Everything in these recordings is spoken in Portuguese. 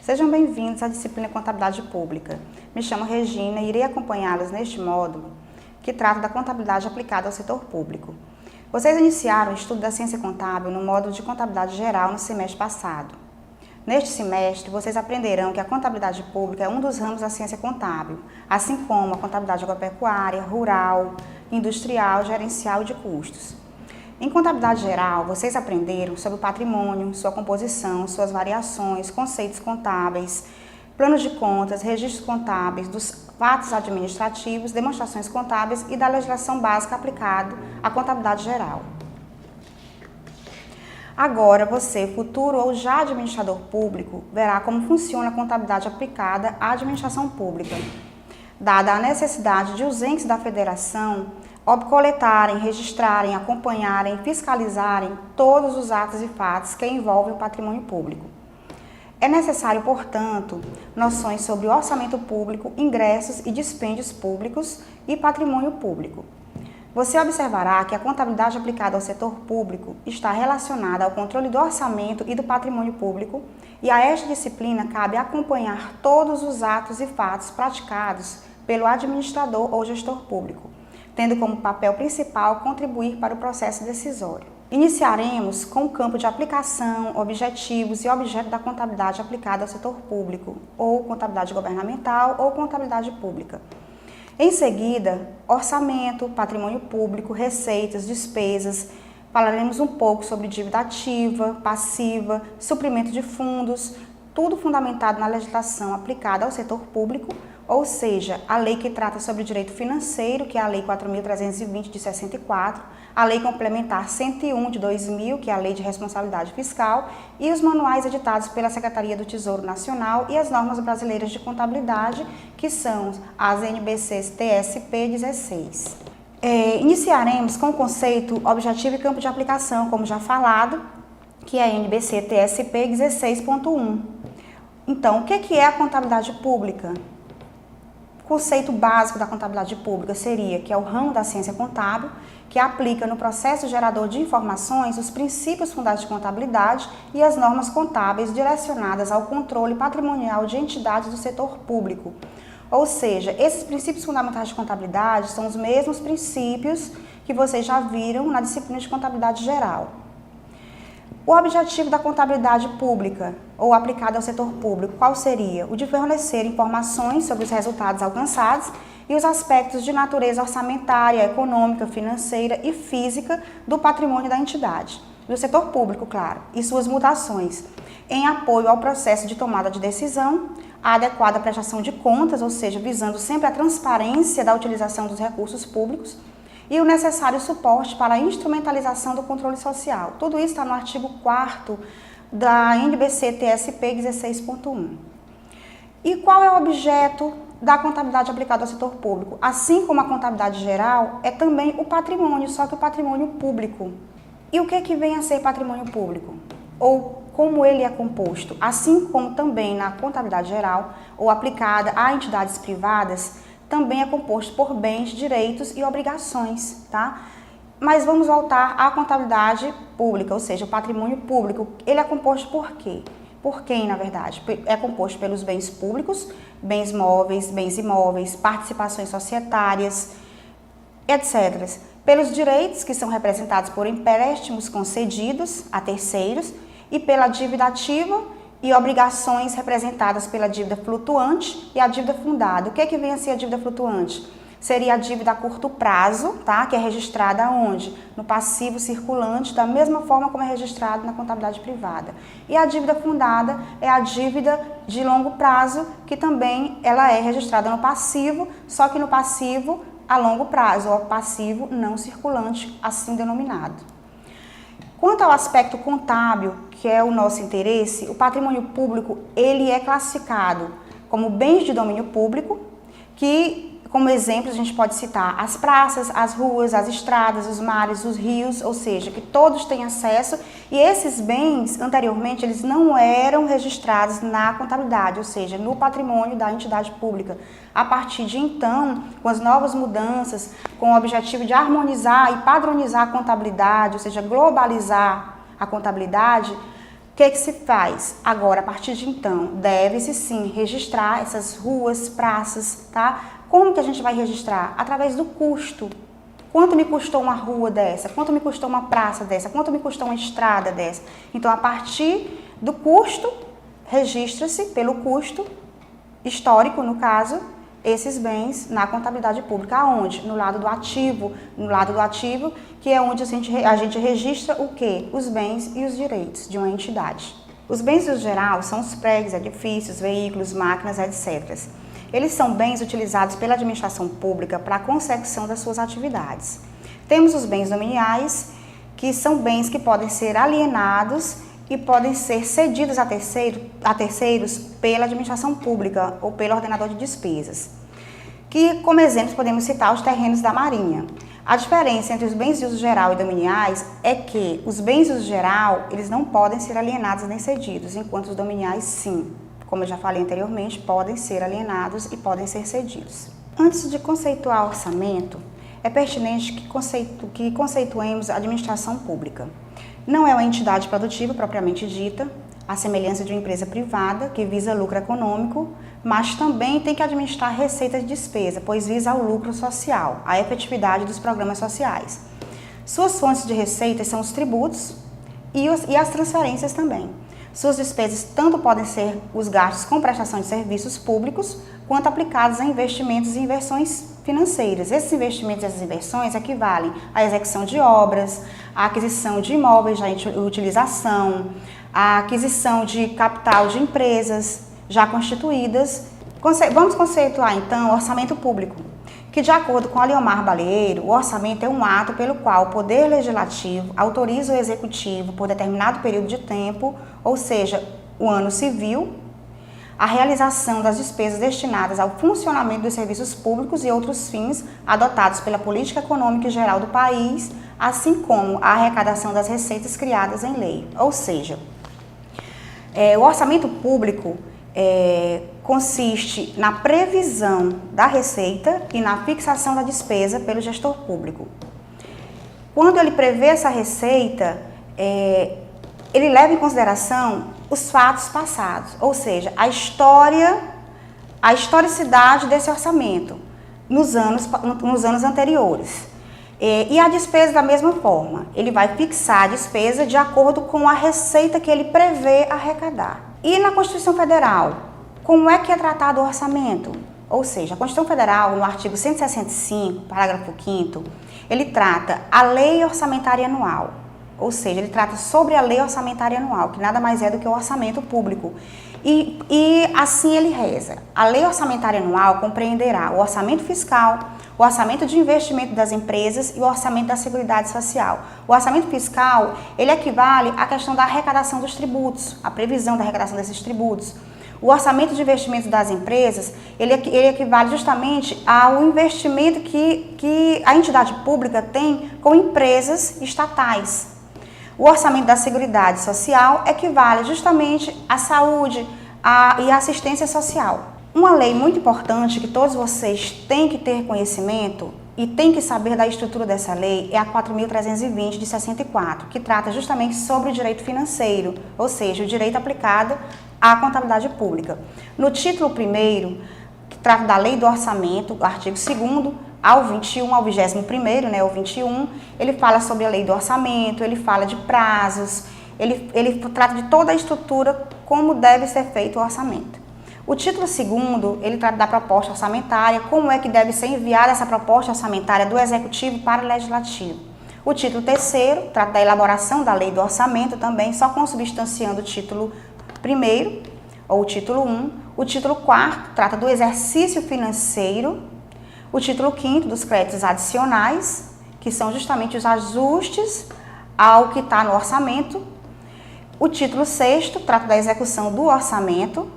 Sejam bem-vindos à disciplina Contabilidade Pública. Me chamo Regina e irei acompanhá-los neste módulo que trata da contabilidade aplicada ao setor público. Vocês iniciaram o estudo da ciência contábil no módulo de contabilidade geral no semestre passado. Neste semestre, vocês aprenderão que a contabilidade pública é um dos ramos da ciência contábil, assim como a contabilidade agropecuária, rural, industrial, gerencial e de custos. Em contabilidade geral, vocês aprenderam sobre o patrimônio, sua composição, suas variações, conceitos contábeis, planos de contas, registros contábeis, dos fatos administrativos, demonstrações contábeis e da legislação básica aplicada à contabilidade geral. Agora, você, futuro ou já administrador público, verá como funciona a contabilidade aplicada à administração pública, dada a necessidade de os entes da federação coletarem, registrarem, acompanharem, fiscalizarem todos os atos e fatos que envolvem o patrimônio público. É necessário, portanto, noções sobre orçamento público, ingressos e dispêndios públicos e patrimônio público. Você observará que a contabilidade aplicada ao setor público está relacionada ao controle do orçamento e do patrimônio público, e a esta disciplina cabe acompanhar todos os atos e fatos praticados pelo administrador ou gestor público, tendo como papel principal contribuir para o processo decisório. Iniciaremos com o campo de aplicação, objetivos e objeto da contabilidade aplicada ao setor público, ou contabilidade governamental ou contabilidade pública. Em seguida, orçamento, patrimônio público, receitas, despesas. Falaremos um pouco sobre dívida ativa, passiva, suprimento de fundos, tudo fundamentado na legislação aplicada ao setor público, ou seja, a lei que trata sobre o direito financeiro, que é a Lei 4.320 de 64, a Lei Complementar 101 de 2000, que é a Lei de Responsabilidade Fiscal, e os manuais editados pela Secretaria do Tesouro Nacional e as normas brasileiras de contabilidade, que são as NBCs TSP 16. Iniciaremos com o conceito objetivo e campo de aplicação, como já falado, que é a NBC TSP 16.1. Então, o que é a contabilidade pública? O conceito básico da contabilidade pública seria que é o ramo da ciência contábil que aplica no processo gerador de informações os princípios fundamentais de contabilidade e as normas contábeis direcionadas ao controle patrimonial de entidades do setor público. Ou seja, esses princípios fundamentais de contabilidade são os mesmos princípios que vocês já viram na disciplina de contabilidade geral. O objetivo da contabilidade pública ou aplicada ao setor público, qual seria? O de fornecer informações sobre os resultados alcançados e os aspectos de natureza orçamentária, econômica, financeira e física do patrimônio da entidade, do setor público, claro, e suas mutações, em apoio ao processo de tomada de decisão, a adequada prestação de contas, ou seja, visando sempre a transparência da utilização dos recursos públicos, e o necessário suporte para a instrumentalização do controle social. Tudo isso está no artigo 4º da NBC TSP 16.1. E qual é o objeto da contabilidade aplicada ao setor público? Assim como a contabilidade geral, é também o patrimônio, só que o patrimônio público. E o que vem a ser patrimônio público? Ou como ele é composto? Assim como também na contabilidade geral, ou aplicada a entidades privadas, também é composto por bens, direitos e obrigações, tá? Mas vamos voltar à contabilidade pública, ou seja, o patrimônio público. Ele é composto por quê? Por quem, na verdade? É composto pelos bens públicos, bens móveis, bens imóveis, participações societárias, etc. Pelos direitos, que são representados por empréstimos concedidos a terceiros, e pela dívida ativa e obrigações representadas pela dívida flutuante e a dívida fundada. O que vem a ser a dívida flutuante? Seria a dívida a curto prazo, tá? Que é registrada onde? No passivo circulante, da mesma forma como é registrado na contabilidade privada. E a dívida fundada é a dívida de longo prazo, que também ela é registrada no passivo, só que no passivo a longo prazo, ou passivo não circulante, assim denominado. Quanto ao aspecto contábil, que é o nosso interesse, o patrimônio público ele é classificado como bens de domínio público, que, como exemplos, a gente pode citar as praças, as ruas, as estradas, os mares, os rios, ou seja, que todos têm acesso, e esses bens, anteriormente, eles não eram registrados na contabilidade, ou seja, no patrimônio da entidade pública. A partir de então, com as novas mudanças, com o objetivo de harmonizar e padronizar a contabilidade, ou seja, globalizar a contabilidade, que se faz? Agora, a partir de então, deve-se sim registrar essas ruas, praças, tá? Como que a gente vai registrar? Através do custo. Quanto me custou uma rua dessa? Quanto me custou uma praça dessa? Quanto me custou uma estrada dessa? Então, a partir do custo, registra-se pelo custo histórico, no caso, esses bens na contabilidade pública. Aonde? No lado do ativo. No lado do ativo, que é onde a gente registra o quê? Os bens e os direitos de uma entidade. Os bens em geral são os prédios, edifícios, veículos, máquinas, etc. Eles são bens utilizados pela administração pública para a consecução das suas atividades. Temos os bens dominiais, que são bens que podem ser alienados e podem ser cedidos a terceiros pela administração pública ou pelo ordenador de despesas. Que, como exemplos, podemos citar os terrenos da Marinha. A diferença entre os bens de uso geral e dominiais é que os bens de uso geral, eles não podem ser alienados nem cedidos, enquanto os dominiais, sim. Como eu já falei anteriormente, podem ser alienados e podem ser cedidos. Antes de conceituar orçamento, é pertinente que conceituemos a administração pública. Não é uma entidade produtiva propriamente dita, à semelhança de uma empresa privada que visa lucro econômico, mas também tem que administrar receitas de despesa, pois visa o lucro social, a efetividade dos programas sociais. Suas fontes de receitas são os tributos e as transferências também. Suas despesas tanto podem ser os gastos com prestação de serviços públicos, quanto aplicados a investimentos e inversões financeiras. Esses investimentos e essas inversões equivalem à execução de obras, à aquisição de imóveis já em utilização, à aquisição de capital de empresas já constituídas. Vamos conceituar então o orçamento público, que de acordo com Aliomar Baleiro, o orçamento é um ato pelo qual o Poder Legislativo autoriza o Executivo por determinado período de tempo, ou seja, o ano civil, a realização das despesas destinadas ao funcionamento dos serviços públicos e outros fins adotados pela política econômica e geral do país, assim como a arrecadação das receitas criadas em lei. Ou seja, o orçamento público consiste na previsão da receita e na fixação da despesa pelo gestor público. Quando ele prevê essa receita, ele leva em consideração os fatos passados, ou seja, a historicidade desse orçamento nos anos anteriores. E a despesa da mesma forma, ele vai fixar a despesa de acordo com a receita que ele prevê arrecadar. E na Constituição Federal, como é que é tratado o orçamento? Ou seja, a Constituição Federal, no artigo 165, parágrafo 5º, ele trata a Lei Orçamentária Anual. Ou seja, ele trata sobre a Lei Orçamentária Anual, que nada mais é do que o orçamento público. E assim ele reza. A Lei Orçamentária Anual compreenderá o orçamento fiscal, o orçamento de investimento das empresas e o orçamento da Seguridade Social. O orçamento fiscal, ele equivale à questão da arrecadação dos tributos, a previsão da arrecadação desses tributos. O orçamento de investimento das empresas, ele equivale justamente ao investimento que a entidade pública tem com empresas estatais. O orçamento da Seguridade Social equivale justamente à saúde e à assistência social. Uma lei muito importante que todos vocês têm que ter conhecimento e têm que saber da estrutura dessa lei é a 4.320 de 64, que trata justamente sobre o direito financeiro, ou seja, o direito aplicado à contabilidade pública. No título 1º, que trata da lei do orçamento, o artigo 2º, ao 21, ao 21º, né, o 21, ele fala sobre a lei do orçamento, ele fala de prazos, ele trata de toda a estrutura, como deve ser feito o orçamento. O título 2º, ele trata da proposta orçamentária, como é que deve ser enviada essa proposta orçamentária do Executivo para o Legislativo. O título 3º trata da elaboração da lei do orçamento também, só consubstanciando o título 1º, ou o título 1. O título 4º trata do exercício financeiro. O título 5º dos créditos adicionais, que são justamente os ajustes ao que está no orçamento. O título 6º trata da execução do orçamento,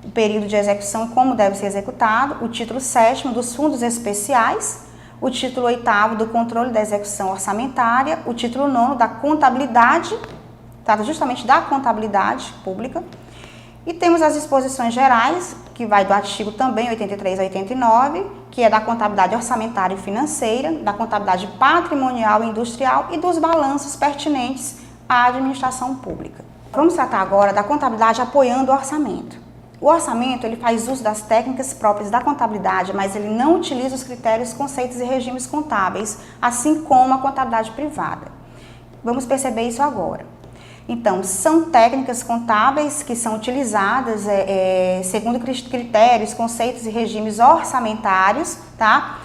o período de execução e como deve ser executado. O título 7º dos fundos especiais. O título 8º do controle da execução orçamentária. O título 9º da contabilidade, trata justamente da contabilidade pública. E temos as disposições gerais, que vai do artigo também 83 a 89, que é da contabilidade orçamentária e financeira, da contabilidade patrimonial e industrial e dos balanços pertinentes à administração pública. Vamos tratar agora da contabilidade apoiando o orçamento. O orçamento, ele faz uso das técnicas próprias da contabilidade, mas ele não utiliza os critérios, conceitos e regimes contábeis, assim como a contabilidade privada. Vamos perceber isso agora. Então, são técnicas contábeis que são utilizadas segundo critérios, conceitos e regimes orçamentários, tá?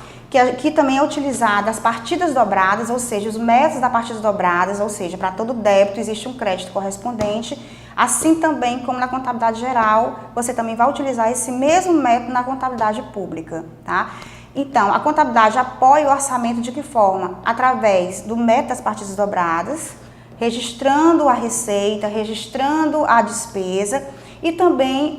Que também é utilizada as partidas dobradas, ou seja, os métodos da partidas dobradas, ou seja, para todo débito existe um crédito correspondente, assim também como na contabilidade geral, você também vai utilizar esse mesmo método na contabilidade pública, tá? Então, a contabilidade apoia o orçamento de que forma? Através do método das partidas dobradas, registrando a receita, registrando a despesa e também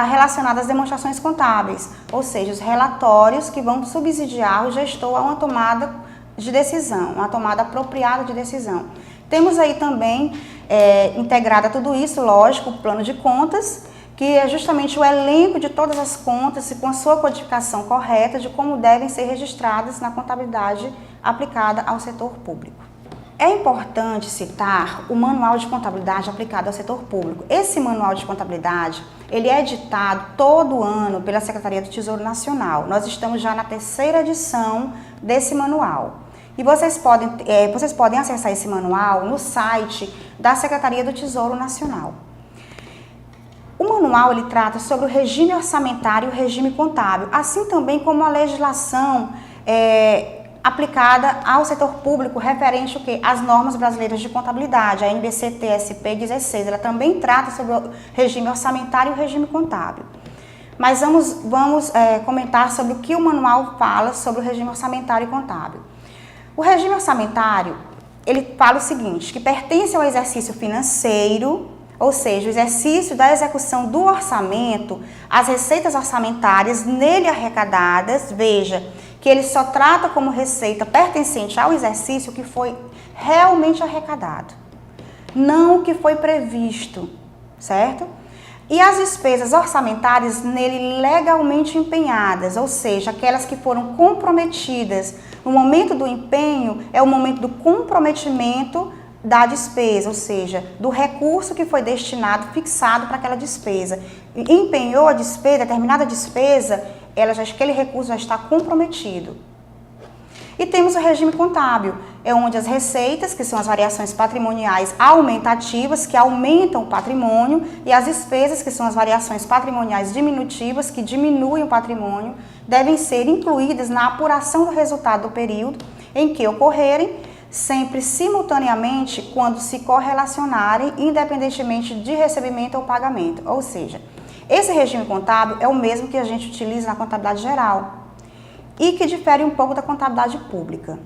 relacionadas às demonstrações contábeis, ou seja, os relatórios que vão subsidiar o gestor a uma tomada de decisão, uma tomada apropriada de decisão. Temos aí também integrado a tudo isso, lógico, o plano de contas, que é justamente o elenco de todas as contas e com a sua codificação correta de como devem ser registradas na contabilidade aplicada ao setor público. É importante citar o Manual de Contabilidade aplicado ao setor público. Esse Manual de Contabilidade, ele é editado todo ano pela Secretaria do Tesouro Nacional. Nós estamos já na 3ª edição desse manual. E vocês podem acessar esse manual no site da Secretaria do Tesouro Nacional. O manual, ele trata sobre o regime orçamentário e o regime contábil, assim também como a legislação aplicada ao setor público referente às normas brasileiras de contabilidade, a NBC-TSP 16, ela também trata sobre o regime orçamentário e o regime contábil. Mas vamos comentar sobre o que o manual fala sobre o regime orçamentário e contábil. O regime orçamentário, ele fala o seguinte, que pertence ao exercício financeiro, ou seja, o exercício da execução do orçamento, as receitas orçamentárias nele arrecadadas, veja, que ele só trata como receita pertencente ao exercício que foi realmente arrecadado, não o que foi previsto, certo? E as despesas orçamentárias nele legalmente empenhadas, ou seja, aquelas que foram comprometidas. No momento do empenho, é o momento do comprometimento da despesa, ou seja, do recurso que foi destinado, fixado para aquela despesa. Empenhou a despesa, determinada despesa, aquele recurso já está comprometido. E temos o regime contábil, é onde as receitas, que são as variações patrimoniais aumentativas, que aumentam o patrimônio, e as despesas, que são as variações patrimoniais diminutivas, que diminuem o patrimônio, devem ser incluídas na apuração do resultado do período em que ocorrerem, sempre simultaneamente quando se correlacionarem, independentemente de recebimento ou pagamento. Ou seja, esse regime contábil é o mesmo que a gente utiliza na contabilidade geral e que difere um pouco da contabilidade pública,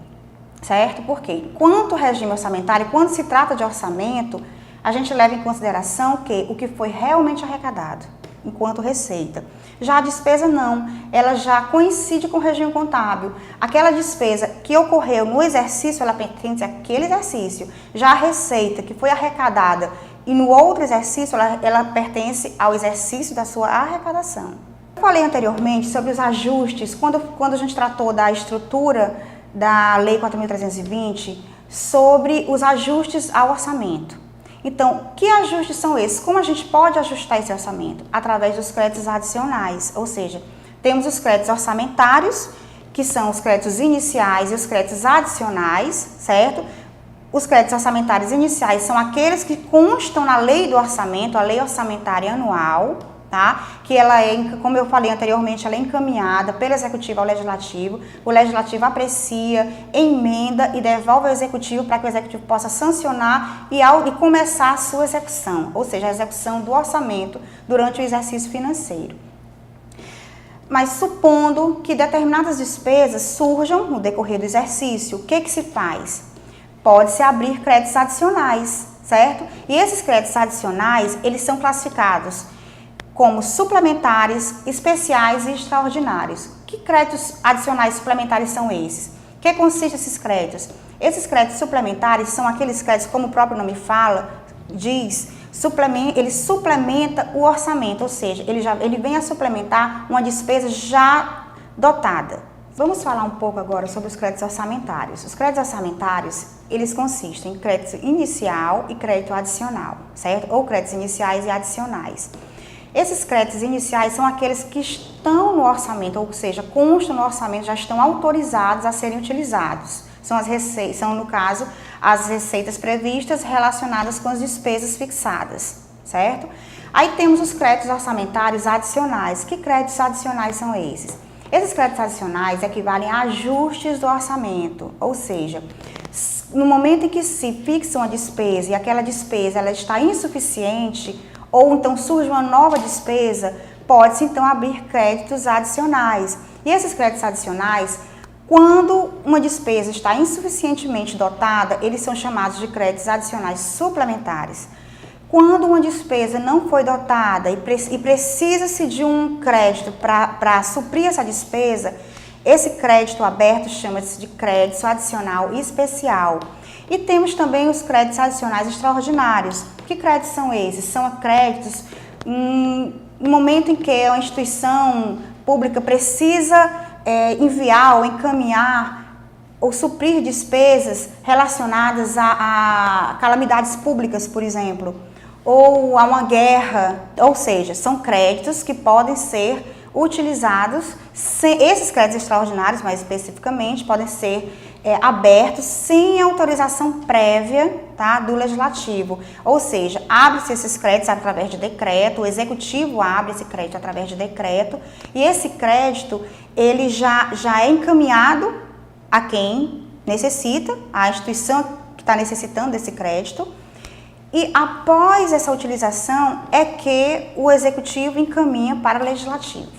certo? Porque quanto ao regime orçamentário, quando se trata de orçamento, a gente leva em consideração o que foi realmente arrecadado, enquanto receita. Já a despesa não, ela já coincide com o regime contábil. Aquela despesa que ocorreu no exercício, ela pertence àquele exercício. Já a receita que foi arrecadada e no outro exercício, ela pertence ao exercício da sua arrecadação. Eu falei anteriormente sobre os ajustes, quando a gente tratou da estrutura da Lei 4.320, sobre os ajustes ao orçamento. Então, que ajustes são esses? Como a gente pode ajustar esse orçamento? Através dos créditos adicionais, ou seja, temos os créditos orçamentários, que são os créditos iniciais e os créditos adicionais, certo? Os créditos orçamentários iniciais são aqueles que constam na lei do orçamento, a lei orçamentária anual, tá? Que ela como eu falei anteriormente, ela é encaminhada pelo Executivo ao Legislativo. O Legislativo aprecia, emenda e devolve ao Executivo para que o Executivo possa sancionar e começar a sua execução, ou seja, a execução do orçamento durante o exercício financeiro. Mas supondo que determinadas despesas surjam no decorrer do exercício, o que se faz? Pode-se abrir créditos adicionais, certo? E esses créditos adicionais, eles são classificados como suplementares, especiais e extraordinários. Que créditos adicionais suplementares são esses? Que consistem esses créditos? Esses créditos suplementares são aqueles créditos, como o próprio nome fala, ele suplementa o orçamento, ou seja, ele vem a suplementar uma despesa já dotada, Vamos falar um pouco agora sobre os créditos orçamentários. Os créditos orçamentários, eles consistem em crédito inicial e crédito adicional, certo? Ou créditos iniciais e adicionais. Esses créditos iniciais são aqueles que estão no orçamento, ou seja, constam no orçamento, já estão autorizados a serem utilizados. São, no caso, as receitas previstas relacionadas com as despesas fixadas, certo? Aí temos os créditos orçamentários adicionais. Que créditos adicionais são esses? Esses créditos adicionais equivalem a ajustes do orçamento, ou seja, no momento em que se fixa uma despesa e aquela despesa ela está insuficiente, ou então surge uma nova despesa, pode-se então abrir créditos adicionais. E esses créditos adicionais, quando uma despesa está insuficientemente dotada, eles são chamados de créditos adicionais suplementares. Quando uma despesa não foi dotada e precisa-se de um crédito para suprir essa despesa, esse crédito aberto chama-se de crédito adicional especial. E temos também os créditos adicionais extraordinários. Que créditos são esses? São créditos no momento em que a instituição pública precisa enviar ou encaminhar ou suprir despesas relacionadas a calamidades públicas, por exemplo, ou a uma guerra, ou seja, são créditos que podem ser utilizados, esses créditos extraordinários, mais especificamente, podem ser abertos sem autorização prévia, tá, do legislativo, ou seja, abre-se esses créditos através de decreto, o executivo abre esse crédito através de decreto, e esse crédito, ele já é encaminhado a quem necessita, a instituição que está necessitando desse crédito, e após essa utilização é que o executivo encaminha para o legislativo.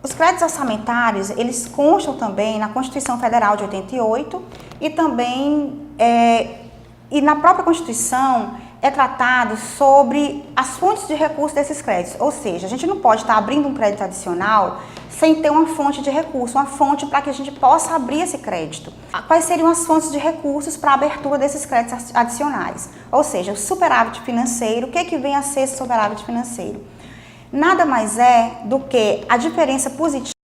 Os créditos orçamentários, eles constam também na Constituição Federal de 88 e também e na própria Constituição é tratado sobre as fontes de recurso desses créditos. Ou seja, a gente não pode estar abrindo um crédito adicional sem ter uma fonte de recurso, uma fonte para que a gente possa abrir esse crédito. Quais seriam as fontes de recursos para a abertura desses créditos adicionais? Ou seja, o superávit financeiro. O que vem a ser esse superávit financeiro? Nada mais é do que a diferença positiva